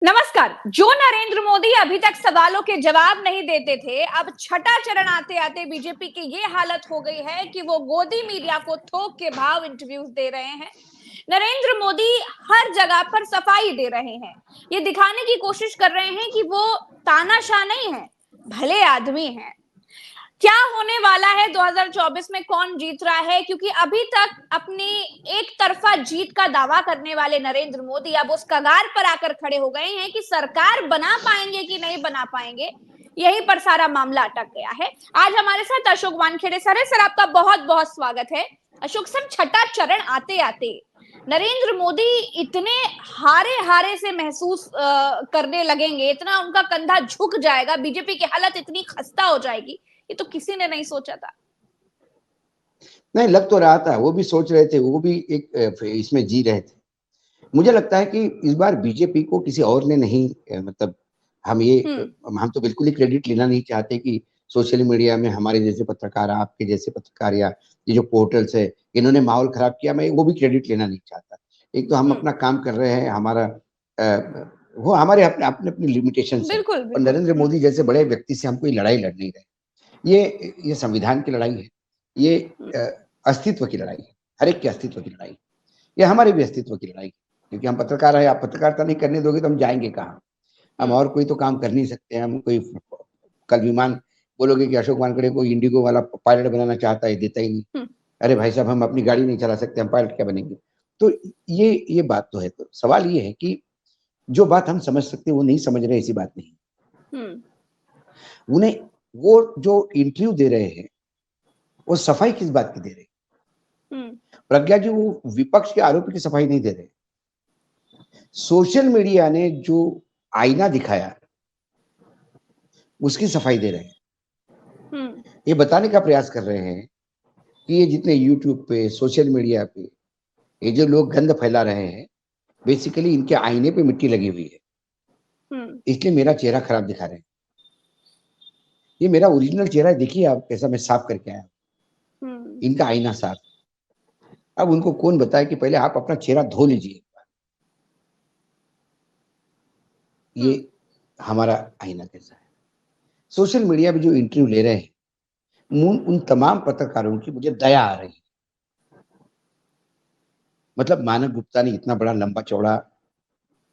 नमस्कार। जो नरेंद्र मोदी अभी तक सवालों के जवाब नहीं देते थे, अब छठा चरण आते आते बीजेपी की ये हालत हो गई है कि वो गोदी मीडिया को थोक के भाव इंटरव्यूज दे रहे हैं। नरेंद्र मोदी हर जगह पर सफाई दे रहे हैं, ये दिखाने की कोशिश कर रहे हैं कि वो तानाशाह नहीं है, भले आदमी हैं। क्या होने वाला है 2024 में, कौन जीत रहा है, क्योंकि अभी तक अपनी एक तरफा जीत का दावा करने वाले नरेंद्र मोदी अब उस कगार पर आकर खड़े हो गए हैं कि सरकार बना पाएंगे कि नहीं बना पाएंगे, यहीं पर सारा मामला अटक गया है। आज हमारे साथ अशोक वानखेड़े सर है। सर, आपका बहुत बहुत स्वागत है। अशोक सर, छठा चरण आते आते नरेंद्र मोदी इतने हारे हारे से महसूस करने लगेंगे, इतना उनका कंधा झुक जाएगा, बीजेपी की हालत इतनी खस्ता हो जाएगी, ये तो किसी ने नहीं सोचा था। नहीं, लग तो रहा था, वो भी सोच रहे थे, वो भी एक इसमें जी रहे थे। मुझे लगता है कि इस बार बीजेपी को किसी और ने नहीं मतलब हम तो बिल्कुल ही क्रेडिट लेना नहीं चाहते कि सोशल मीडिया में हमारे जैसे पत्रकार, आपके जैसे पत्रकार या ये जो पोर्टल्स है, इन्होंने माहौल खराब किया। मैं वो भी क्रेडिट लेना नहीं चाहता। एक तो हम अपना काम कर रहे हैं, हमारा वो हमारे अपने अपने अपनी लिमिटेशंस है। बिल्कुल और बिल्कुल। नरेंद्र मोदी जैसे बड़े व्यक्ति से हम कोई लड़ाई लड़ नहीं रहे। ये संविधान की लड़ाई है, ये अस्तित्व की लड़ाई है, हर एक के अस्तित्व की लड़ाई। ये हमारे भी अस्तित्व की लड़ाई, क्योंकि हम पत्रकार है। आप पत्रकारिता नहीं करने दोगे तो हम जाएंगे कहाँ? हम और कोई तो काम कर नहीं सकते। हम कोई कल विमान बोलोगे कि अशोक वानखेड़े को इंडिगो वाला पायलट बनाना चाहता है, देता ही नहीं। अरे भाई साहब, हम अपनी गाड़ी नहीं चला सकते, हम पायलट क्या बनेंगे? तो ये बात तो है। तो सवाल ये है कि जो बात हम समझ सकते वो नहीं समझ रहे, ऐसी बात नहीं। उन्हें वो जो इंटरव्यू दे रहे हैं वो सफाई किस बात की दे रहे हैं? प्रज्ञा जी, वो विपक्ष के आरोपी की सफाई नहीं दे रहे। सोशल मीडिया ने जो आईना दिखाया उसकी सफाई दे रहे हैं। ये बताने का प्रयास कर रहे हैं कि ये जितने यूट्यूब पे, सोशल मीडिया पे ये जो लोग गंद फैला रहे हैं, बेसिकली इनके आईने पे मिट्टी लगी हुई है, इसलिए मेरा चेहरा खराब दिखा रहे हैं। ये मेरा ओरिजिनल चेहरा देखिए आप, कैसा मैं साफ करके आया, इनका आईना साफ। अब उनको कौन बताए कि पहले आप अपना चेहरा धो लीजिए। ये हमारा आईना कैसा है। सोशल मीडिया पे जो इंटरव्यू ले रहे हैं, उन तमाम पत्रकारों की मुझे दया आ रही है। मतलब मानव गुप्ता ने इतना बड़ा लंबा चौड़ा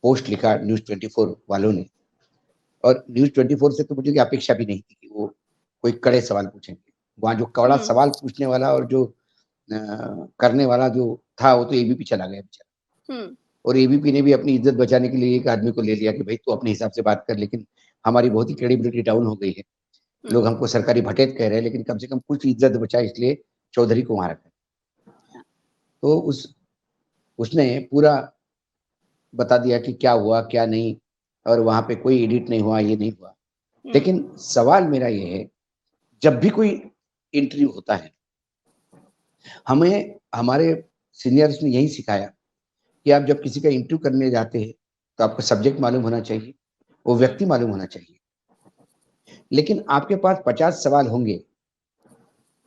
पोस्ट लिखा न्यूज़ 24 वालों ने, और न्यूज़ 24 से तो मुझे अपेक्षा भी नहीं थी कि वो कोई कड़े सवाल पूछेंगे। वहां जो कड़ा सवाल पूछने वाला और जो करने वाला जो था, वो तो एबीपी चला गया बेचारा। और एबीपी ने भी अपनी इज्जत बचाने के लिए एक आदमी को ले लिया कि भाई तू अपने हिसाब से बात कर, लेकिन हमारी बहुत ही क्रेडिबिलिटी डाउन हो गई है। लोग हमको सरकारी भटेत कह रहे हैं, लेकिन कम से कम कुछ इज्जत बचा, इसलिए चौधरी को वहां रखा। तो उसने पूरा बता दिया कि क्या हुआ क्या नहीं, और वहां पे कोई एडिट नहीं हुआ, ये नहीं हुआ। लेकिन सवाल मेरा ये है, जब भी कोई इंटरव्यू होता है, हमें हमारे सीनियर्स ने यही सिखाया कि आप जब किसी का इंटरव्यू करने जाते हैं तो आपको सब्जेक्ट मालूम होना चाहिए, वो व्यक्ति मालूम होना चाहिए। लेकिन आपके पास 50 सवाल होंगे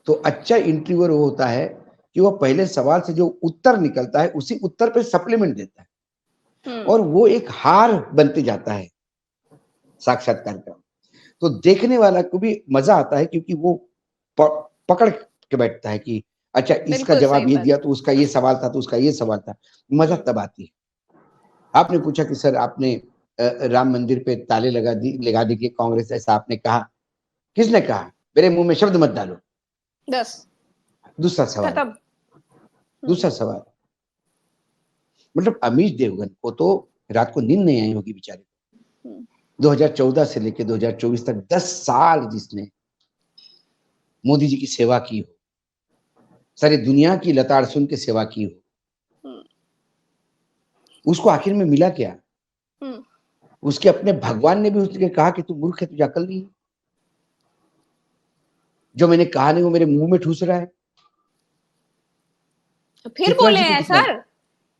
तो अच्छा इंटरव्यूअर वो होता है कि वो पहले सवाल से जो उत्तर निकलता है उसी उत्तर पे सप्लीमेंट देता है, और वो एक हार बनते जाता है साक्षात्कार का। तो देखने वाला को भी मजा आता है, क्योंकि वो पकड़ के बैठता है कि अच्छा इसका जवाब ये दिया तो उसका ये सवाल था, तो उसका ये सवाल था। मजा तब आती है। आपने पूछा कि सर आपने राम मंदिर पे ताले लगा दी कि कांग्रेस, ऐसा आपने कहा? किसने कहा? मेरे मुंह में शब्द मत डालो। दूसरा सवाल, मतलब अमीश देवगन को तो रात को नींद नहीं आई होगी बेचारे को। 2014 से लेकर 2024 तक 10 साल जिसने मोदी जी की सेवा की हो, सारी दुनिया की लताड़ सुन के सेवा की हो, उसको आखिर में मिला क्या? उसके अपने भगवान ने भी उसके कहा कि तू मूर्ख है, तुझे अकल नहीं है, जो मैंने कहा नहीं वो मेरे मुंह में ठूस रहा है। फिर बोले हैं सर,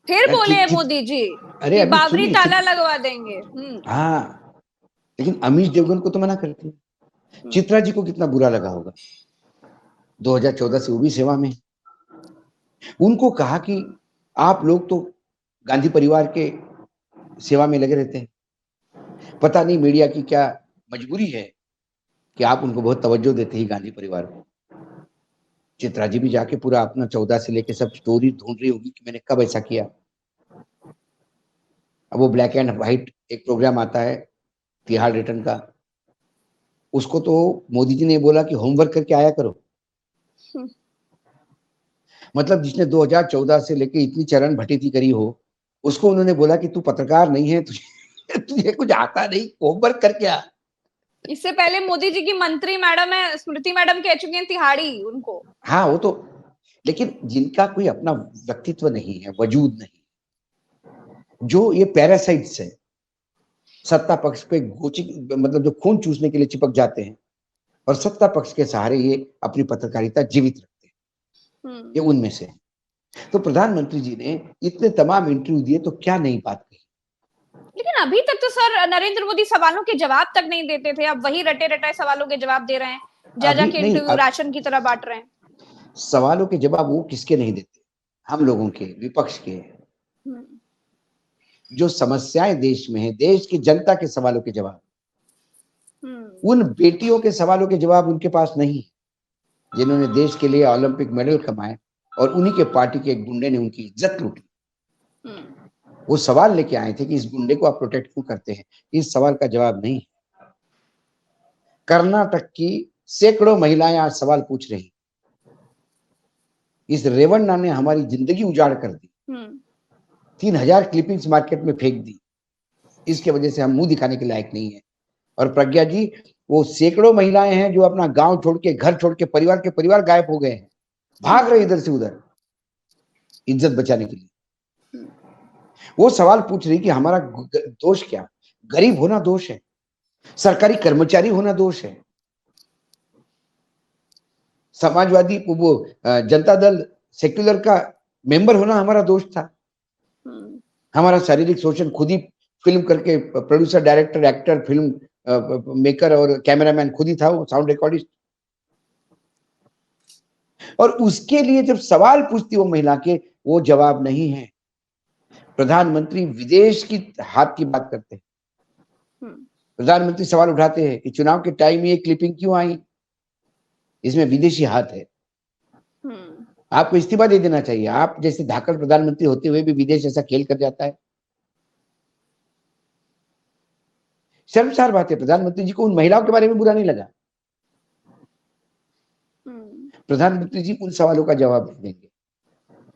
फिर बोले हैं मोदी जी कि बाबरी ताला लगवा देंगे। हाँ, लेकिन अमीश देवगन को तो मना करते हैं। चित्रा जी को कितना बुरा लगा होगा, 2014 से वो भी सेवा में। उनको कहा कि आप लोग तो गांधी परिवार के सेवा में लगे रहते हैं, पता नहीं मीडिया की क्या मजबूरी है कि आप उनको बहुत तवज्जो देते हैं गांधी परिवार को। चित्रा जी भी जाके पूरा अपना 14 से लेके सब स्टोरी ढूंढ रही होगी कि मैंने कब ऐसा किया। अब वो ब्लैक एंड व्हाइट एक प्रोग्राम आता है तिहाड़ रिटर्न का, उसको तो मोदी जी ने बोला कि होमवर्क करके आया करो। मतलब जिसने 2014 से लेके इतनी चरण भटेती करी हो, उसको उन्होंने बोला कि तू पत्रकार नहीं है, तुझे तुझे कुछ आता नहीं, होमवर्क करके आ। इससे पहले मोदी जी की मंत्री मैडम है, स्मृति मैडम कह चुकी हैं तिहाड़ी उनको। हाँ वो तो, लेकिन जिनका कोई अपना व्यक्तित्व नहीं है, वजूद नहीं, जो ये पैरासाइट्स है, सत्ता पक्ष पे गोची मतलब जो खून चूसने के लिए चिपक जाते हैं और सत्ता पक्ष के सहारे ये अपनी पत्रकारिता जीवित रखते हैं, ये उनमें से। तो प्रधानमंत्री जी ने इतने तमाम इंटरव्यू दिए तो क्या नई बात कही। लेकिन अभी तक तो सर नरेंद्र मोदी सवालों के जवाब तक नहीं देते थे, अब वही रटे रटाए सवालों के जवाब दे रहे हैं, जा अभी के नहीं, इंटरव्यू राशन की तरह बांट रहे हैं। सवालों के जवाब वो किसके नहीं देते, हम लोगों के, विपक्ष के। जो समस्याएं देश में है, देश की जनता के सवालों के जवाब, उन बेटियों के सवालों के जवाब उनके पास नहीं, जिन्होंने देश के लिए ओलंपिक मेडल कमाए और उन्हीं के पार्टी के एक गुंडे ने उनकी इज्जत लूटी। वो सवाल लेके आए थे कि इस गुंडे को आप प्रोटेक्ट क्यों करते हैं, इस सवाल का जवाब नहीं। कर्नाटक की सैकड़ों महिलाएं आज सवाल पूछ रही, इस रेवन्ना ने हमारी जिंदगी उजाड़ कर दी, 3000 क्लिपिंग्स मार्केट में फेंक दी, इसके वजह से हम मुंह दिखाने के लायक नहीं है। और प्रज्ञा जी, वो सैकड़ों महिलाएं हैं जो अपना गांव छोड़ के, घर छोड़ के, परिवार के परिवार गायब हो गए हैं, भाग रहे इधर से उधर इज्जत बचाने के लिए। वो सवाल पूछ रही कि हमारा दोष क्या, गरीब होना दोष है, सरकारी कर्मचारी होना दोष है, समाजवादी वो जनता दल सेक्युलर का मेंबर होना हमारा दोष था, हमारा शारीरिक शोषण खुद ही फिल्म करके producer, director, actor, film maker और कैमरामैन खुद ही था, वो साउंड रिकॉर्डिस्ट। और उसके लिए जब सवाल पूछती वो महिला के, वो जवाब नहीं है। प्रधानमंत्री विदेश की हाथ की बात करते हैं, प्रधानमंत्री सवाल उठाते हैं कि चुनाव के टाइम ये क्लिपिंग क्यों आई, इसमें विदेशी हाथ है। आपको इस्तीफा दे देना चाहिए, आप जैसे धाकड़ प्रधानमंत्री होते हुए भी विदेश ऐसा खेल कर जाता है। शर्मसार बात है, प्रधानमंत्री जी को उन महिलाओं के बारे में बुरा नहीं लगा, प्रधानमंत्री जी उन सवालों का जवाब देंगे।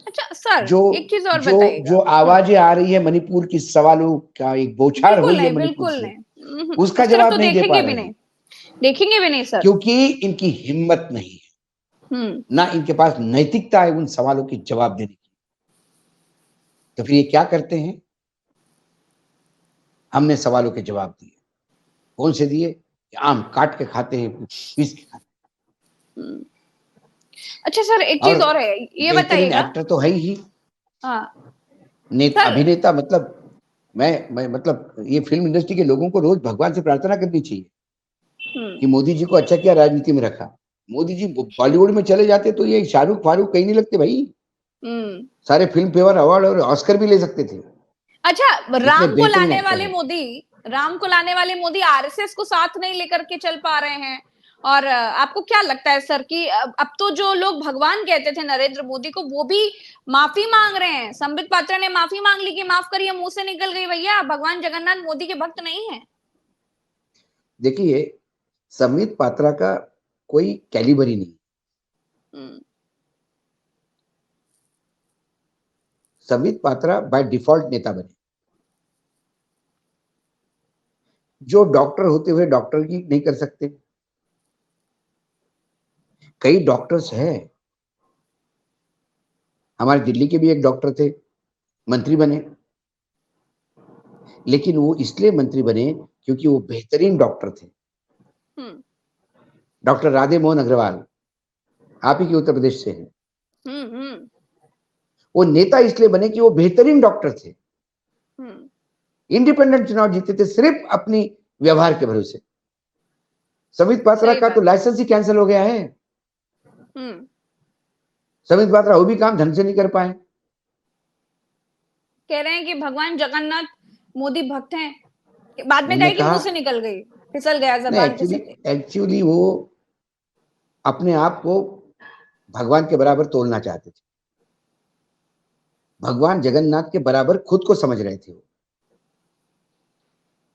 अच्छा सर, जो एक चीज और जो बताइएगा। जो आवाजें आ रही है मणिपुर की, सवालों का एक बौछार हो रही है मणिपुर बिल्कुल से, नहीं, उसका उस तरफ जवाब तो नहीं दे पा देखेंगे भी रहे नहीं, हैं, देखेंगे भी नहीं सर, क्योंकि इनकी हिम्मत नहीं है, ना इनके पास नैतिकता है उन सवालों के जवाब देने की। तो फिर ये क्या करते हैं, हमने सवालों के जवाब दिए, कौन से दिए, आम काट के खाते हैं, पीस के खाते हैं। अच्छा सर, एक चीज और है, ये बेहतरीन बताइएगा। एक्टर तो है ही, हाँ अभिनेता, मतलब मैं मतलब ये फिल्म इंडस्ट्री के लोगों को रोज भगवान से प्रार्थना करनी चाहिए कि मोदी जी को अच्छा किया राजनीति में रखा। मोदी जी बॉलीवुड में चले जाते तो ये शाहरुख फारूक कहीं नहीं लगते भाई, सारे फिल्म फेयर अवार्ड और ऑस्कर भी ले सकते थे। अच्छा, इतने राम को बेहतरीन लाने एक्टर वाले है। मोदी, राम को लाने वाले मोदी आरएसएस को साथ नहीं लेकर के चल पा रहे हैं। और आपको क्या लगता है सर कि अब तो जो लोग भगवान कहते थे नरेंद्र मोदी को, वो भी माफी मांग रहे हैं। संबित पात्रा ने माफी मांग ली कि माफ करिए, मुंह से निकल गई, भैया भगवान जगन्नाथ मोदी के भक्त नहीं है। देखिए, संबित पात्रा का कोई कैलिबर ही नहीं, संबित पात्रा बाय डिफॉल्ट नेता बने, जो डॉक्टर होते हुए डॉक्टर की नहीं कर सकते। कई डॉक्टर्स हैं, हमारे दिल्ली के भी एक डॉक्टर थे, मंत्री बने, लेकिन वो इसलिए मंत्री बने क्योंकि वो बेहतरीन डॉक्टर थे। डॉक्टर राधे मोहन अग्रवाल आप ही के उत्तर प्रदेश से हैं। वो नेता इसलिए बने कि वो बेहतरीन डॉक्टर थे, इंडिपेंडेंट चुनाव जीते थे सिर्फ अपनी व्यवहार के भरोसे। संबित पात्रा का तो लाइसेंस ही कैंसिल हो गया है, संबित पात्रा वो भी काम ढंग से नहीं कर पाए। कह रहे हैं कि भगवान जगन्नाथ मोदी भक्त हैं। बाद में उन्होंने कहे कि कहा मुंह से निकल गई, फिसल गया, नहीं, जबान फिसल गई। एक्चुअली वो अपने आप को भगवान के बराबर तोलना चाहते थे। भगवान जगन्नाथ के बराबर खुद को समझ रहे थे वो।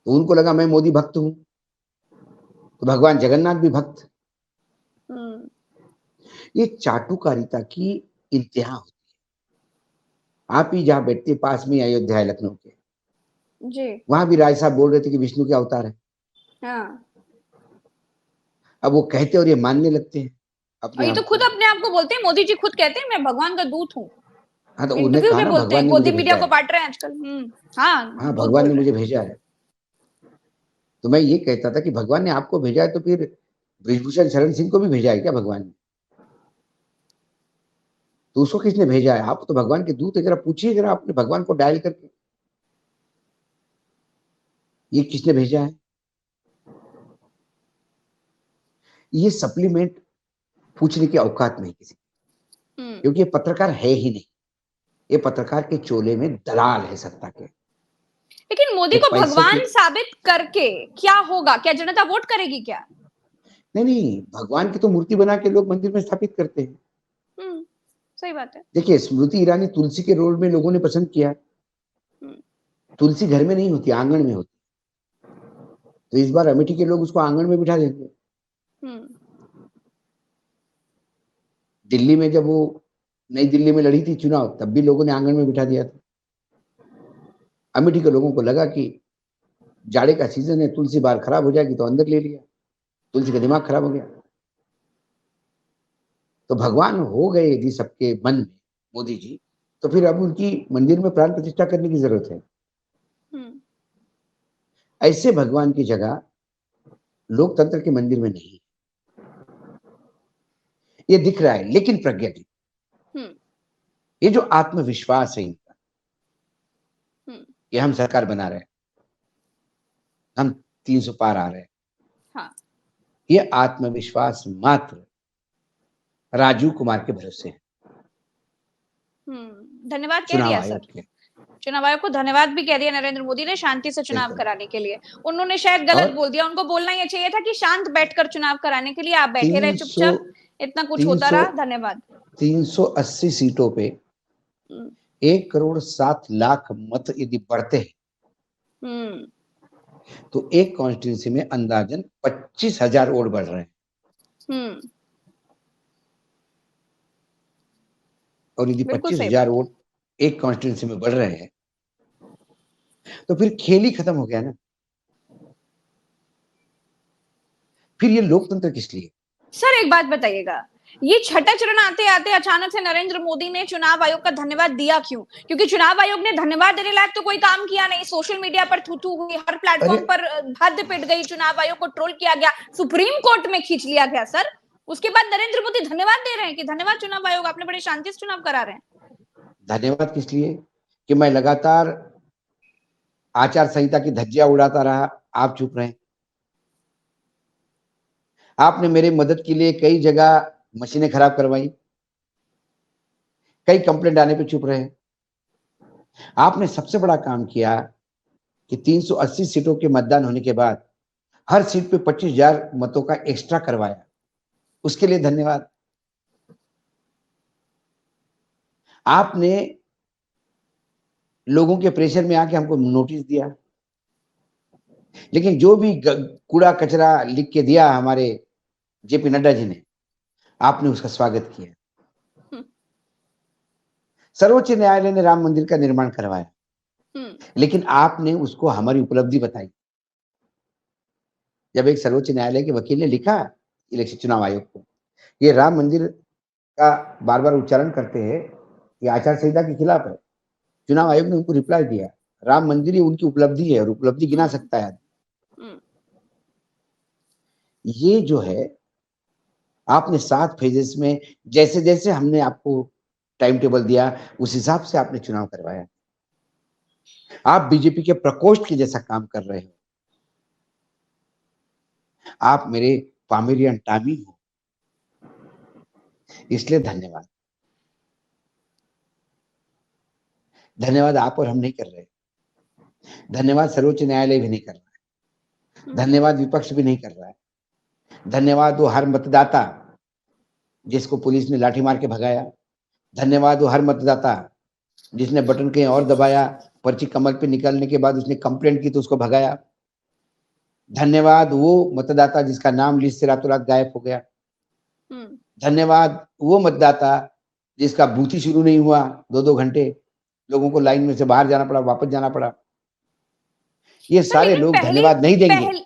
तो उनको लगा मैं मोदी भक्त हूं, तो भगवान जगन्नाथ भी भक्त। ये चाटुकारिता की इंतहा होती है। आप ही जहां बैठते पास में अयोध्या है लखनऊ के, जी। वहां भी राय साहब बोल रहे थे कि विष्णु के अवतार है। हाँ। अब वो कहते और ये मानने लगते हैं और अपने ये तो आप खुद को। अपने आप को बोलते हैं, मोदी जी खुद कहते हैं मैं भगवान का दूत हूँ। हाँ, तो उन्होंने इंटरव्यू कहा में ना बोलते भगवान हैं, ने गोदी मुझे मीडिया भेजा को है। बांट रहे हैं आजकल। हाँ, हाँ, खुद भगवान बोल ने रहे मुझे हैं। भेजा है। तो मैं ये कहता था कि भगवान ने आपको भेजा है, तो फिर ब्रिजभूषण शरण सिंह को भी भेजा है क्या भगवान ने? तो उसको किसने भेजा है? आप तो भगवान के दूत है। जरा पूछिए जरा आपने भगवान को डायल करके, ये किसने भेजा है? ये सप्लीमेंट पूछने की औकात नहीं किसी की, क्योंकि ये पत्रकार है ही नहीं। ये पत्रकार के चोले में दलाल है सत्ता के। लेकिन मोदी ये को पैसे के भगवान साबित करके क्या होगा? क्या जनता वोट करेगी क्या? नहीं, भगवान की तो मूर्ति बना के लोग मंदिर में स्थापित करते हैं। सही बात है। देखिए, स्मृति ईरानी तुलसी के रोल में लोगों ने पसंद किया। तुलसी घर में नहीं होती, आंगन में होती। तो इस बार अमेठी के लोग उसको आंगन में बिठा देंगे। दिल्ली में जब वो नई दिल्ली में लड़ी थी चुनाव, तब भी लोगों ने आंगन में बिठा दिया था। अमेठी के लोगों को लगा कि जाड़े का सीजन है, तुलसी बाहर खराब हो जाएगी, तो अंदर ले लिया। तुलसी का दिमाग खराब हो गया। तो भगवान हो गए यदि सबके मन में मोदी जी, तो फिर अब उनकी मंदिर में प्राण प्रतिष्ठा करने की जरूरत है। ऐसे भगवान की जगह लोकतंत्र के मंदिर में नहीं। ये दिख रहा है, लेकिन प्रज्ञा जी, ये जो आत्मविश्वास है इनका कि हम सरकार बना रहे हैं, हम 300 पार आ रहे हैं, हाँ। ये आत्मविश्वास मात्र राजीव कुमार के भरोसे है। धन्यवाद कह चुनाव दिया आयोग सर। के। चुनाव आयोग को धन्यवाद भी कह दिया नरेंद्र मोदी ने, शांति से चुनाव बिल्कुल। कराने के लिए। उन्होंने शायद गलत और बोल दिया, उनको बोलना ये चाहिए था कि शांत बैठकर चुनाव कराने के लिए आप बैठे रहे 300 चुपचाप, इतना कुछ होता रहा। धन्यवाद। 380 सीटों पे 1,07,00,000 मत यदि बढ़ते हैं, तो एक कॉन्स्टिट्यूंसी में अंदाजन 25,000 वोट बढ़ रहे हैं। और यदि बिल्कुल सही 25,000 बात है। वोट एक कॉन्स्टिट्यूंसी में बढ़ रहे हैं, तो फिर खेल ही खत्म हो गया ना। फिर ये लोकतंत्र किस लिए? सर एक बात बताइएगा, ये छठा चरण आते आते अचानक से नरेंद्र मोदी ने चुनाव आयोग का धन्यवाद दिया क्यों? क्योंकि चुनाव आयोग ने धन्यवाद देने लायक तो कोई काम किया नहीं। सोशल मीडिया पर थू थू हुई, हर अरे प्लेटफॉर्म पर हद पिट गई, चुनाव आयोग को ट्रोल किया गया, सुप्रीम कोर्ट में खींच लिया गया। सर उसके बाद नरेंद्र मोदी धन्यवाद दे रहे हैं कि धन्यवाद चुनाव आयोग, आपने बड़े शांति से चुनाव करा रहे हैं। धन्यवाद किस लिए? कि मैं लगातार आचार संहिता की धज्जियां उड़ाता रहा, आप चुप रहे। आपने मेरी मदद के लिए कई जगह मशीनें खराब करवाई, कई कंप्लेंट आने पे चुप रहे। आपने सबसे बड़ा काम किया कि 380 सीटों के मतदान होने के बाद हर सीट पे 25,000 मतों का एक्स्ट्रा करवाया, उसके लिए धन्यवाद। आपने लोगों के प्रेशर में आके हमको नोटिस दिया, लेकिन जो भी कूड़ा कचरा लिख के दिया हमारे जेपी नड्डा जी ने, आपने उसका स्वागत किया। सर्वोच्च न्यायालय ने राम मंदिर का निर्माण करवाया, लेकिन आपने उसको हमारी उपलब्धि बताई। जब एक सर्वोच्च न्यायालय के वकील ने लिखा इलेक्शन चुनाव आयोग को, ये राम मंदिर का बार बार उच्चारण करते हैं, ये आचार संहिता के खिलाफ है। चुनाव आयोग ने उनको रिप्लाई दिया, राम मंदिर ही उनकी उपलब्धि है और उपलब्धि गिना सकता है। ये जो है, आपने 7 फेजेस में जैसे जैसे हमने आपको टाइम टेबल दिया, उस हिसाब से आपने चुनाव करवाया। आप बीजेपी के प्रकोष्ठ के जैसा काम कर रहे हो। आप मेरे पामेलियन टामी हो, इसलिए धन्यवाद। धन्यवाद आप और हम नहीं कर रहे, धन्यवाद सर्वोच्च न्यायालय भी नहीं कर रहा है। धन्यवाद विपक्ष भी नहीं कर रहा है। धन्यवाद वो हर मतदाता जिसको पुलिस ने लाठी मार के भगाया। धन्यवाद वो हर मतदाता जिसने बटन कहीं और दबाया, पर्ची कमल पे निकलने के बाद उसने कंप्लेंट की तो उसको भगाया। धन्यवाद वो मतदाता जिसका नाम लिस्ट से रातों रात गायब हो गया। धन्यवाद वो मतदाता जिसका बूथ ही शुरू नहीं हुआ, 2-2 घंटे लोगों को लाइन में से बाहर जाना पड़ा, वापस जाना पड़ा। ये सारे लोग धन्यवाद नहीं देंगे।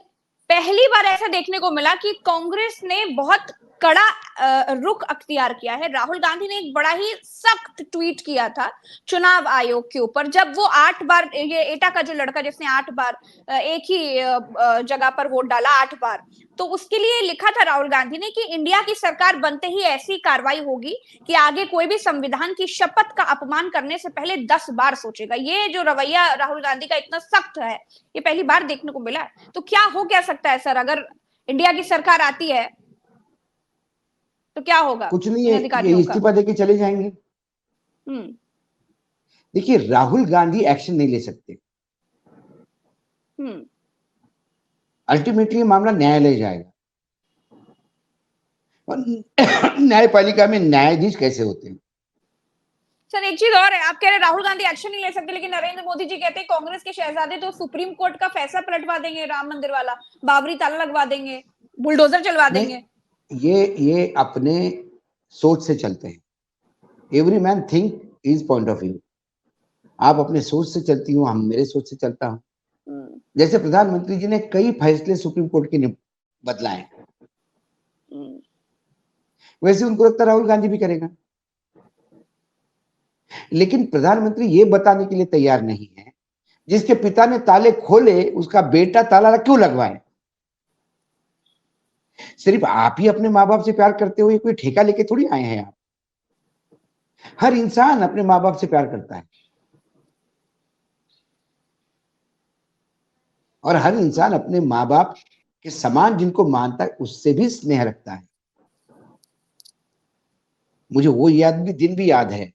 पहली बार ऐसा देखने को मिला कि कांग्रेस ने बहुत कड़ा रुख अख्तियार किया है। राहुल गांधी ने एक बड़ा ही सख्त ट्वीट किया था चुनाव आयोग के ऊपर, जब वो 8 बार, ये एटा का जो लड़का जिसने 8 बार एक ही जगह पर वोट डाला 8 बार, तो उसके लिए लिखा था राहुल गांधी ने कि इंडिया की सरकार बनते ही ऐसी कार्रवाई होगी कि आगे कोई भी संविधान की शपथ का अपमान करने से पहले 10 बार सोचेगा। ये जो रवैया राहुल गांधी का इतना सख्त है, ये पहली बार देखने को मिला। तो क्या हो क्या सकता है सर, अगर इंडिया की सरकार आती है तो क्या होगा? कुछ नहीं है, ये इस्तीफा देके चले जाएंगे। देखिए, राहुल गांधी एक्शन नहीं ले सकते। अल्टीमेटली मामला न्यायालय जाएगा। और न्यायपालिका में न्यायाधीश कैसे होते हैं? सर एक चीज और है, आप कह रहे राहुल गांधी एक्शन नहीं ले सकते, लेकिन नरेंद्र मोदी जी कहते हैं कांग्रेस के शहजादे तो सुप्रीम कोर्ट का फैसला पलटवा देंगे, राम मंदिर वाला, बाबरी ताला लगवा देंगे, बुलडोजर चलवा देंगे। ये अपने सोच से चलते हैं। Every man think is point of view. आप अपने सोच से चलती हो, हम मेरे सोच से चलता हूं। जैसे प्रधानमंत्री जी ने कई फैसले सुप्रीम कोर्ट के बदलाए, वैसे उनको लगता राहुल गांधी भी करेगा। लेकिन प्रधानमंत्री ये बताने के लिए तैयार नहीं है जिसके पिता ने ताले खोले उसका बेटा ताला क्यों लगवाए। सिर्फ आप ही अपने माँ बाप से प्यार करते हो, ये कोई ठेका लेके थोड़ी आए हैं आप। हर इंसान अपने माँ बाप से प्यार करता है और हर इंसान अपने माँ बाप के समान जिनको मानता है उससे भी स्नेह रखता है। मुझे वो दिन भी याद है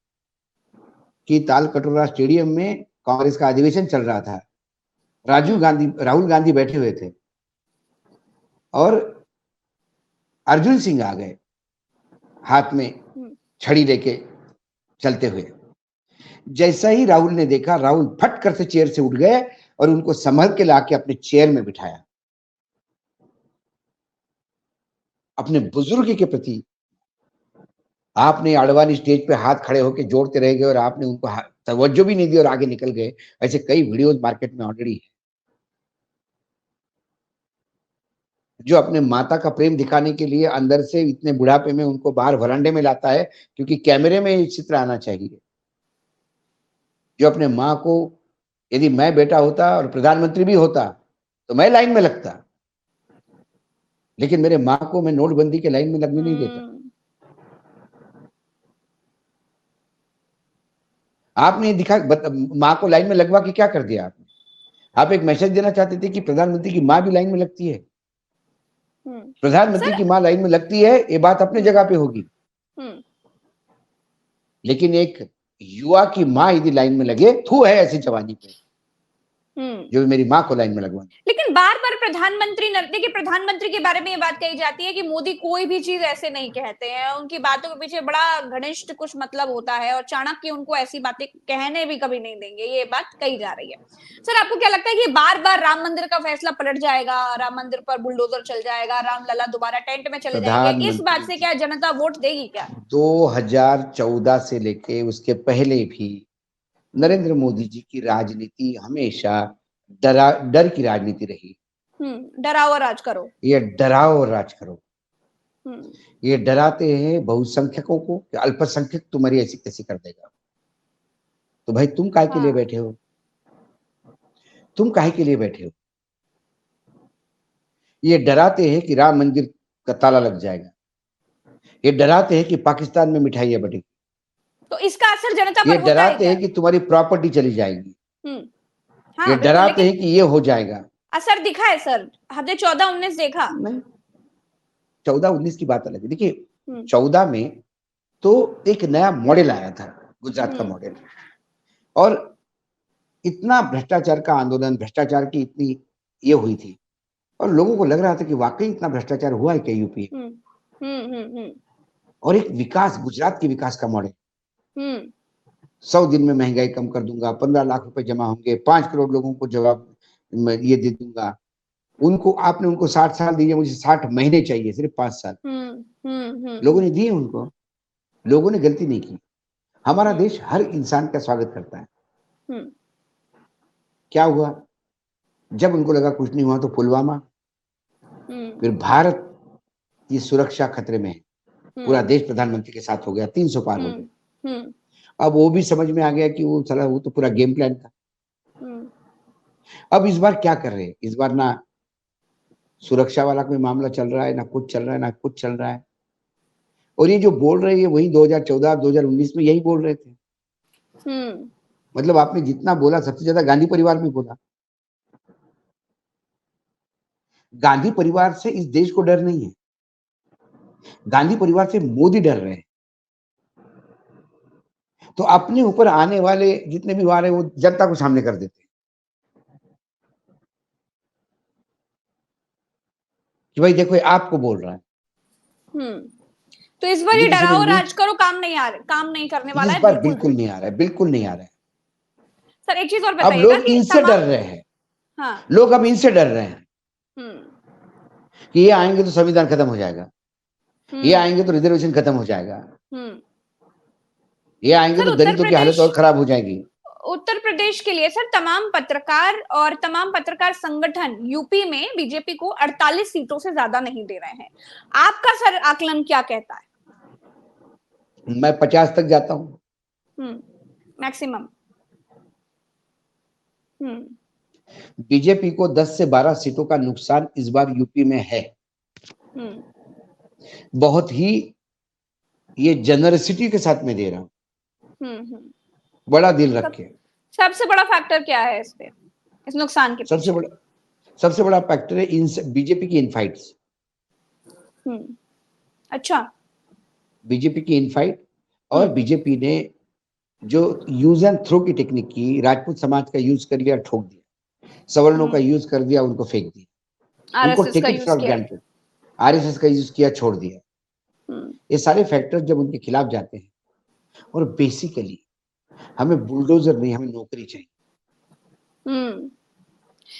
कि ताल कटोरा स्टेडियम में कांग्रेस का अधिवेशन चल रहा था। राहुल गांधी बैठे हुए थे और अर्जुन सिंह आ गए हाथ में छड़ी लेके चलते हुए। जैसा ही राहुल ने देखा, राहुल फट कर से चेयर से उठ गए और उनको संभल के लाके अपने चेयर में बिठाया। अपने बुजुर्ग के प्रति आपने आडवाणी स्टेज पे हाथ खड़े होकर जोड़ते रह गए और आपने उनको तवज्जो भी नहीं दी और आगे निकल गए। ऐसे कई वीडियोस मार्केट में ऑलरेडी है। जो अपने माता का प्रेम दिखाने के लिए अंदर से इतने बुढ़ापे में उनको बाहर वरांडे में लाता है क्योंकि कैमरे में ये चित्र आना चाहिए। जो अपने माँ को, यदि मैं बेटा होता और प्रधानमंत्री भी होता तो मैं लाइन में लगता, लेकिन मेरे माँ को मैं नोटबंदी के लाइन में लगने नहीं देता। आपने दिखा माँ को लाइन में लगवा के क्या कर दिया आपने? आप एक मैसेज देना चाहते थे कि प्रधानमंत्री की माँ भी लाइन में लगती है। प्रधानमंत्री की माँ लाइन में लगती है, ये बात अपने जगह पे होगी, लेकिन एक युवा की माँ यदि लाइन में लगे, थू है ऐसी जवानी पे जो मेरी माँ को लाइन में लगवानी। लेकिन बार बार प्रधानमंत्री के बारे में ये बात कही जाती है कि मोदी कोई भी चीज ऐसे नहीं कहते हैं, उनकी बातों के पीछे बड़ा घनिष्ठ कुछ मतलब होता है और चाणक्य उनको ऐसी बातें कहने भी कभी नहीं देंगे, ये बात कही जा रही है। सर आपको क्या लगता है कि बार बार राम मंदिर का फैसला पलट जाएगा, राम मंदिर पर बुलडोजर चल जाएगा, रामलला दोबारा टेंट में चले जाएंगे? इस बात से क्या जनता वोट देगी क्या? 2014 से लेके उसके पहले भी नरेंद्र मोदी जी की राजनीति हमेशा डर की राजनीति रही। डराओ और राज करो। ये डराओ और राज करो। ये डराते हैं बहुसंख्यकों को कि अल्पसंख्यक तुम्हारी ऐसी कैसी कर देगा। तो भाई तुम काहे के लिए बैठे हो? तुम काहे के लिए बैठे हो? ये डराते हैं कि राम मंदिर का ताला लग जाएगा। ये डराते हैं कि पाकिस्तान में मिठाइयां बटेगी। तो इसका असर जनता पर ये डराते हैं कि तुम्हारी प्रॉपर्टी चली जाएगी। ये डराते हैं कि ये हो जाएगा। असर दिखा है सर, हमने 14-19 देखा। 14-19 की बात अलग है। देखिए 14 में तो एक नया मॉडल आया था, गुजरात का मॉडल, और इतना भ्रष्टाचार का आंदोलन, भ्रष्टाचार की इतनी ये हुई थी और लोगों को लग रहा था कि वाकई इतना भ्रष्टाचार हुआ है क्या यूपी। और एक विकास, गुजरात के विकास का मॉडल, 100 दिन में महंगाई कम कर दूंगा, 15 लाख रुपए जमा होंगे, 5 करोड़ लोगों को जवाब ये दे दूंगा। उनको आपने उनको 60 साल दिए, मुझे 60 महीने चाहिए, सिर्फ 5 साल। लोगों ने दिए उनको। लोगों ने गलती नहीं की। हमारा देश हर इंसान का स्वागत करता है। क्या हुआ? जब उनको लगा कुछ नहीं हुआ तो पुलवामा, फिर भारत की सुरक्षा खतरे में है, पूरा देश प्रधानमंत्री के साथ हो गया, 300 पार हो गए। अब वो भी समझ में आ गया कि वो साला वो तो पूरा गेम प्लान था। अब इस बार क्या कर रहे हैं? इस बार ना सुरक्षा वाला कोई मामला चल रहा है, ना कुछ चल रहा है, ना कुछ चल रहा है। और ये जो बोल रहे हैं वही 2014 2019 में यही बोल रहे थे। मतलब आपने जितना बोला सबसे ज्यादा गांधी परिवार में बोला। गांधी परिवार से इस देश को डर नहीं है, गांधी परिवार से मोदी डर रहे हैं। तो अपने ऊपर आने वाले जितने भी वार है वो जनता को सामने कर देते हैं कि भाई देखो ये आपको बोल रहा है। तो इस बार ये डराओ राज करो काम नहीं करने वाला है। इस बार बिल्कुल नहीं आ रहा है, बिल्कुल नहीं आ रहा है। सर एक चीज और अब बताइएगा लोग कि इनसे डर रहे हैं। हाँ, लोग अब इनसे डर रहे हैं कि ये आएंगे तो संविधान खत्म हो जाएगा, ये आएंगे तो रिजर्वेशन खत्म हो जाएगा, ये आएंगे तो दलितों की हालत और खराब हो जाएगी। उत्तर प्रदेश के लिए सर तमाम पत्रकार और तमाम पत्रकार संगठन यूपी में बीजेपी को 48 सीटों से ज्यादा नहीं दे रहे हैं। आपका सर आकलन क्या कहता है? मैं 50 तक जाता हूं मैक्सिमम। बीजेपी को 10 से 12 सीटों का नुकसान इस बार यूपी में है। बहुत ही ये जनरसिटी के साथ में दे रहा हूं, बड़ा दिल रख के। सबसे बड़ा फैक्टर क्या है इस पे, इस नुकसान के पीछे? सबसे बड़ा फैक्टर है इन बीजेपी की इनफाइट्स। अच्छा, बीजेपी की इनफाइट और बीजेपी ने जो यूज एंड थ्रो की टेक्निक की, राजपूत समाज का यूज कर लिया, ठोक दिया, सवर्णों का यूज कर दिया, उनको फेंक दिया, उनको टिकट फॉर ग्रांटेड, आरएसएस का यूज किया, छोड़ दिया। ये सारे फैक्टर्स जब उनके खिलाफ जाते हैं, और बेसिकली हमें बुलडोजर नहीं, हमें नौकरी चाहिए।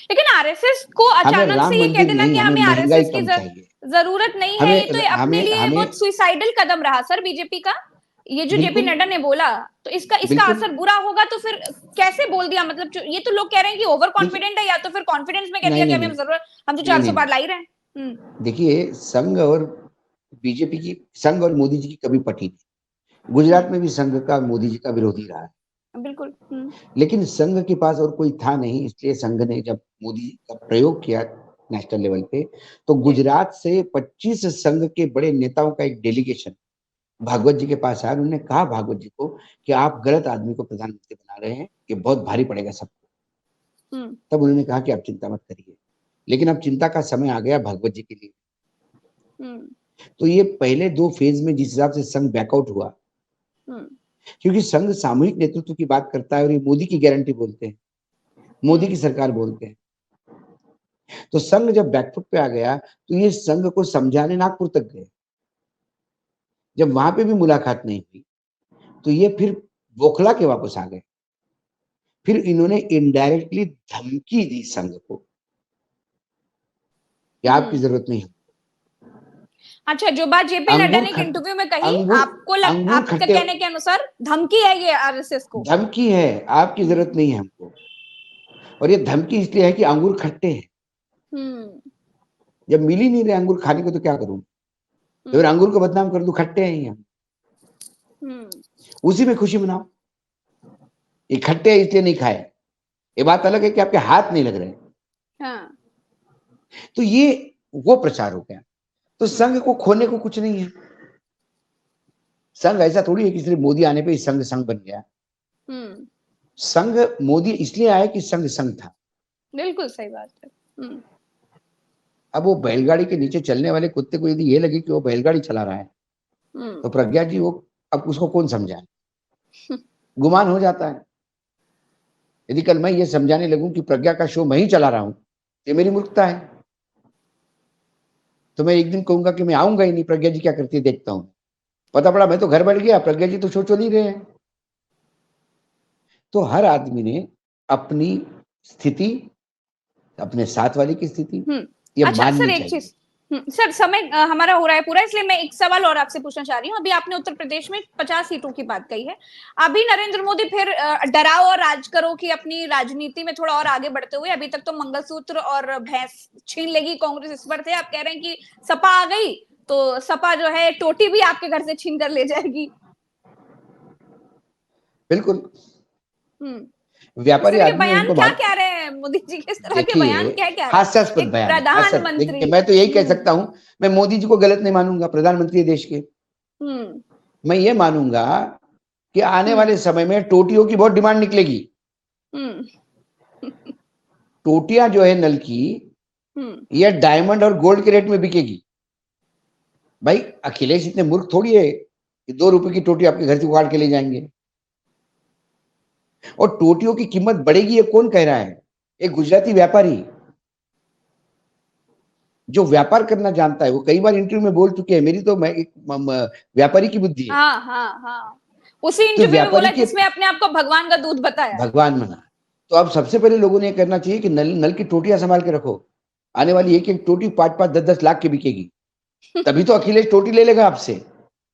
लेकिन आरएसएस को अचानक से ये कह देना कि हमें आरएसएस की जरूरत नहीं है, ये तो अपने लिए बहुत सुइसाइडल कदम रहा सर बीजेपी का। ये जो जेपी नड्डा ने बोला, तो इसका असर बुरा होगा तो फिर कैसे बोल दिया? मतलब ये तो लोग कह रहे हैं कि ओवर कॉन्फिडेंट है, या तो फिर कॉन्फिडेंस में कह दिया कि हमें जरूरत, हम तो 400 पार ला ही रहे हैं। देखिए, संघ और बीजेपी की, संघ और मोदी जी की कभी पटी नहीं। गुजरात में भी संघ का मोदी जी का विरोधी रहा है, बिल्कुल। लेकिन संघ के पास और कोई था नहीं, इसलिए संघ ने जब मोदी का प्रयोग किया नेशनल लेवल पे, तो गुजरात से 25 संघ के बड़े नेताओं का एक डेलीगेशन भागवत जी के पास आया। उन्होंने कहा भागवत जी को कि आप गलत आदमी को प्रधानमंत्री बना रहे हैं, ये बहुत भारी पड़ेगा सबको। तब उन्होंने कहा कि आप चिंता मत करिए, लेकिन अब चिंता का समय आ गया भागवत जी के लिए। तो ये पहले 2 फेज में जिस हिसाब से संघ बैकआउट हुआ, क्योंकि संघ सामूहिक नेतृत्व की बात करता है और ये मोदी की गारंटी बोलते हैं, मोदी की सरकार बोलते हैं। तो संघ जब बैकफुट पे आ गया, तो ये संघ को समझाने नागपुर तक गए। जब वहां पे भी मुलाकात नहीं हुई, तो ये फिर बौखला के वापस आ गए। फिर इन्होंने इनडायरेक्टली धमकी दी संघ को कि आपकी जरूरत नहीं है। अच्छा, जो बात जेपी नड्डा ने एक इंटरव्यू में कही, आपके कहने के अनुसार धमकी है ये आरएसएस को? धमकी है, आपकी जरूरत नहीं है हमको। और ये धमकी इसलिए है कि अंगूर खट्टे हैं। जब मिल ही नहीं रहे अंगूर खाने को तो क्या करूं? तो अंगूर को बदनाम कर दूं, खट्टे हैं ये, उसी में खुशी मनाओ। ये खट्टे है इसलिए नहीं खाए, ये बात अलग है कि आपके हाथ नहीं लग रहे। हाँ। तो ये वो प्रचार हो गया। तो संघ को खोने को कुछ नहीं है। संघ ऐसा थोड़ी है कि सिर्फ मोदी आने पे संघ बन गया। संघ मोदी इसलिए आया कि संघ था। बिल्कुल सही बात है। अब वो बैलगाड़ी के नीचे चलने वाले कुत्ते को यदि ये लगे कि वो बैलगाड़ी चला रहा है, तो प्रज्ञा जी वो अब उसको कौन समझाए? गुमान हो जाता है। यदि कल मैं ये समझाने लगूं कि प्रज्ञा का शो मैं ही चला रहा हूं, ये मेरी मूर्खता है। तो मैं एक दिन कहूंगा कि मैं आऊंगा ही नहीं, प्रज्ञा जी क्या करती है देखता हूं। पता पड़ा मैं तो घर बैठ गया, प्रज्ञा जी तो सोच नहीं रहे हैं। तो हर आदमी ने अपनी स्थिति, अपने साथ वाले की स्थिति हम्म। ये अच्छा सर, माननी एक चाहिए। चीज, सर समय हमारा हो रहा है पूरा, इसलिए मैं एक सवाल और आपसे पूछना चाह रही हूँ। अभी आपने उत्तर प्रदेश में 50 सीटों की बात कही है। अभी नरेंद्र मोदी फिर डराओ और राज करो कि अपनी राजनीति में थोड़ा और आगे बढ़ते हुए, अभी तक तो मंगलसूत्र और भैंस छीन लेगी कांग्रेस, इस पर थे। आप कह रहे हैं कि सपा आ गई तो सपा जो है टोटी भी आपके घर से छीन कर ले जाएगी। बिल्कुल। हम्म। इस व्यापारी तरह के आदमी है, बयान उनको क्या बात, कह रहे हैं मोदी जी? किस तरह के देखिए बयान क्या कह रहे हैं हास्यास्पद एक बयान है, हास्य। प्रधानमंत्री? देखिए मैं तो यही कह सकता हूं, मैं मोदी जी को गलत नहीं मानूंगा, प्रधानमंत्री है देश के। हम्म। मैं ये मानूंगा कि आने हम्म। वाले समय में टोटियों की बहुत डिमांड निकलेगी। हम्म। टोटियां जो है नल की, हम्म। ये डायमंड और गोल्ड के रेट में बिकेगी। भाई अखिलेश इतने मूर्ख थोड़ी है कि 2 रुपए की टोटी आपके घर से उखाड़ के ले जाएंगे। और टोटियों की कीमत बढ़ेगी, ये कौन कह रहा है? एक गुजराती व्यापारी जो व्यापार करना जानता है, वो कई बार इंटरव्यू में बोल चुके हैं, मेरी तो मैं एक व्यापारी की बुद्धि है। हाँ हाँ हाँ, उसी तो इंटरव्यू में व्यापारी बोला के जिसमें अपने आप को भगवान का दूध बताया। भगवान मना। तो अब सबसे पहले लोगों ने करना चाहिए कि नल नल की टोटियां संभाल के रखो। आने वाली एक एक टोटी 5-5, 10-10 लाख की बिकेगी। तभी तो अखिलेश टोटी ले लेगा आपसे।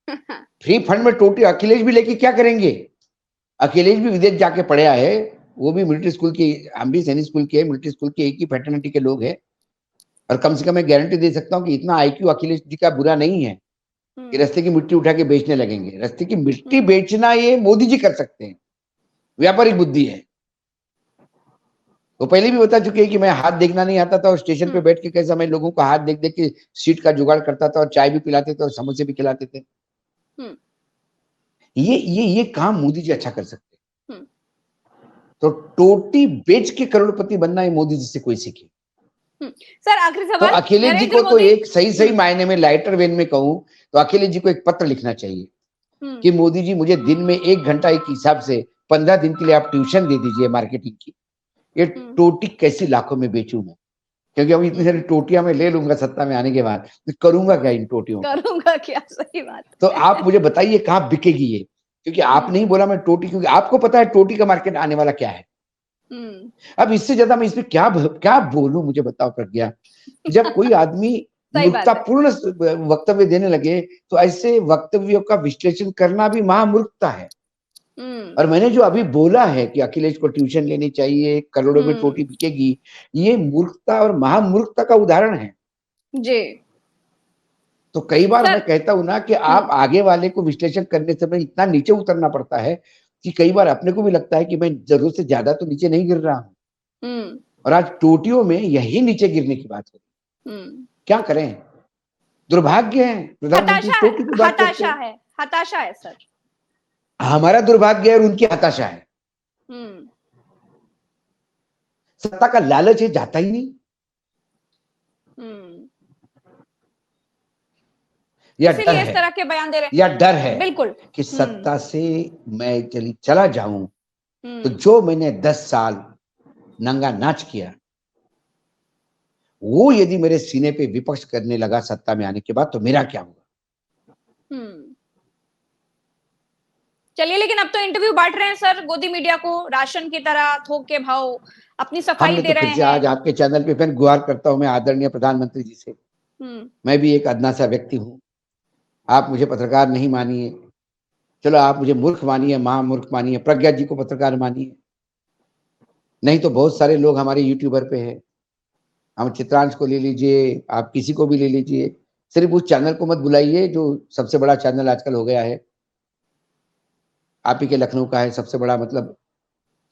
फ्री फंड में टोटी अखिलेश भी लेके क्या करेंगे? अखिलेश भी विदेश जाके पढ़ा है, वो भी मिलिट्री स्कूल की, हम भी सैनिक स्कूल के, मिलिट्री स्कूल के एक ही फैटर्निटी के लोग हैं। और कम से कम मैं गारंटी दे सकता हूँ कि इतना आईक्यू अखिलेश जी का बुरा नहीं है कि रास्ते की मिट्टी उठा के बेचने लगेंगे। रास्ते की मिट्टी बेचना ये मोदी जी कर सकते हैं, व्यापारिक बुद्धि है। वो पहले भी बता चुके हैं कि मैं हाथ देखना नहीं आता था, और स्टेशन पे बैठ के कैसा मैं लोगों को हाथ देख देख के सीट का जुगाड़ करता था, और चाय भी पिलाते थे और समोसे भी खिलाते थे। ये काम मोदी जी अच्छा कर सकते हैं। तो टोटी बेच के करोड़पति बनना है मोदी जी से कोई सीखे। सर आखिरी तो सवाल, अखिलेश जी नरेंद्र को तो मोदी, एक सही सही मायने में लाइटर वेन में कहूं तो अखिलेश जी को एक पत्र लिखना चाहिए कि मोदी जी मुझे दिन में 1 घंटा एक हिसाब से 15 दिन के लिए आप ट्यूशन दे दीजिए मार्केटिंग की। ये टोटी कैसी लाखों में बेचूं मैं, क्योंकि अब इतनी सारी टोटियां मैं ले लूंगा सत्ता में आने के बाद, तो करूंगा क्या इन टोटियों का? करूंगा क्या? सही बात। तो आप मुझे बताइए कहाँ बिकेगी ये, क्योंकि आप नहीं बोला मैं टोटी, क्योंकि आपको पता है टोटी का मार्केट आने वाला क्या है। अब इससे ज्यादा मैं इसमें क्या क्या बोलूं, मुझे बताओ प्रज्ञा। जब कोई आदमी सही बात है। मूर्खतापूर्ण वक्तव्य देने लगे तो ऐसे वक्तव्यों का विश्लेषण करना भी महामूर्खता है। और मैंने जो अभी बोला है कि अखिलेश को ट्यूशन लेनी चाहिए, करोड़ों में टोटी बिकेगी, ये मूर्खता और महामूर्खता का उदाहरण है जी। तो कई बार सर, मैं कहता हूं ना कि आप आगे वाले को विश्लेषण करने से इतना नीचे उतरना पड़ता है कि कई बार अपने को भी लगता है कि मैं जरूरत से ज्यादा तो नीचे नहीं गिर रहा हूं। और आज टोटियों में यही नीचे गिरने की बात है। क्या करें, दुर्भाग्य है, प्रधानमंत्री हताशा टोटी की है, बात करते हताशा हैं। है, हताशा है सर। हमारा दुर्भाग्य है और उनकी हताशा है। सत्ता का लालच है, जाता ही नहीं। या डर इसीलिए इस है, तरह के बयान दे रहे हैं। या डर है बिल्कुल कि सत्ता से मैं चला जाऊं तो जो मैंने 10 साल नंगा नाच किया, वो यदि मेरे सीने पे विपक्ष करने लगा सत्ता में आने के बाद, तो मेरा क्या होगा? चलिए, लेकिन अब तो इंटरव्यू बांट रहे हैं सर गोदी मीडिया को, राशन की तरह थोक के भाव, अपनी सफाई हमने दे तो फिर रहे से हैं। आज आपके चैनल पे फिर गुहार करता हूं मैं आदरणीय प्रधानमंत्री जी से। मैं भी एक अदना सा व्यक्ति हूं, आप मुझे पत्रकार नहीं मानिए, चलो आप मुझे मूर्ख मानिए, महामूर्ख मानिए, प्रज्ञा जी को पत्रकार मानिए, नहीं तो बहुत सारे लोग हमारे यूट्यूबर पे है। हम चित्रांश को ले लीजिए, आप किसी को भी ले लीजिए, सिर्फ उस चैनल को मत बुलाइए जो सबसे बड़ा चैनल आजकल हो गया है, आप ही के लखनऊ का है सबसे बड़ा, मतलब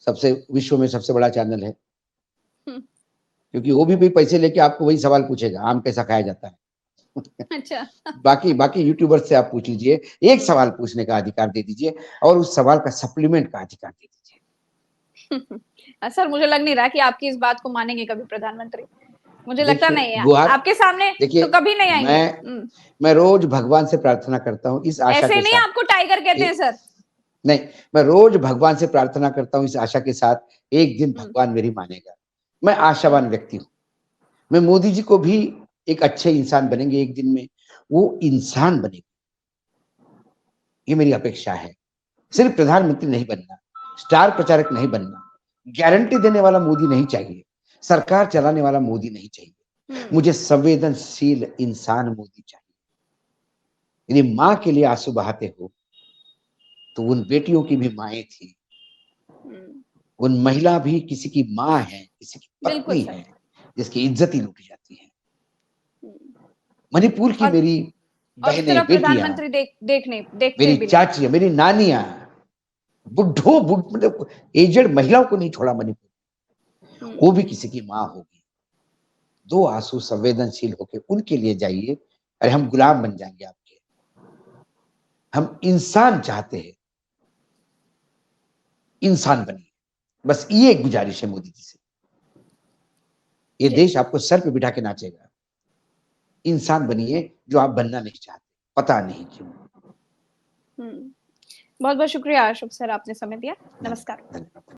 सबसे विश्व में सबसे बड़ा चैनल है। क्योंकि वो भी पैसे लेके आपको वही सवाल पूछेगा, आम कैसा खाया जाता है। अच्छा। बाकी बाकी यूट्यूबर से आप पूछ लीजिए, एक सवाल पूछने का अधिकार दे दीजिए और उस सवाल का सप्लीमेंट का अधिकार दे दीजिए। सर मुझे लग नहीं रहा कि आपकी इस बात को मानेंगे कभी प्रधानमंत्री, मुझे लगता नहीं है गुहार आपके सामने देखिए, तो कभी नहीं आएंगे। मैं रोज भगवान से प्रार्थना करता हूँ इस आशा ऐसे के नहीं साथ। आपको टाइगर कहते हैं सर। नहीं, मैं रोज भगवान से प्रार्थना करता हूँ इस आशा के साथ, एक दिन भगवान मेरी मानेगा। मैं आशावान व्यक्ति हूँ। मैं मोदी जी को भी एक अच्छे इंसान बनेंगे एक दिन में, वो इंसान बनेंगे। ये मेरी अपेक्षा है। सिर्फ प्रधानमंत्री नहीं बनना, स्टार प्रचारक नहीं बनना, गारंटी देने वाला मोदी नहीं चाहिए, सरकार चलाने वाला मोदी नहीं चाहिए। मुझे संवेदनशील इंसान मोदी चाहिए। यदि माँ के लिए आंसू बहाते हो तो उन बेटियों की भी माएँ थी, उन महिला भी किसी की माँ है, किसी की बिल्कुल पत्नी सर। है, जिसकी इज्जत ही लूटी जाती है। मणिपुर की और मेरी और उस बहनें, तरफ बेटियां, प्रधानमंत्री देखते मेरी भी नहीं। चाची, मेरी नानियां, मतलब एजेड महिलाओं को नहीं छोड़ा मणिपुर, वो भी किसी की माँ होगी। दो आंसू संवेदनशील होके उनके लिए जाइए। अरे हम गुलाम बन जाएंगे आपके, हम इंसान चाहते हैं, इंसान बनिए। बस ये एक गुजारिश है मोदी जी से। ये जी। देश आपको सर पे बिठा के नाचेगा। इंसान बनिए जो आप बनना नहीं चाहते, पता नहीं क्यों। बहुत बहुत शुक्रिया अशोक सर, आपने समय दिया। नमस्कार। धन्यवाद।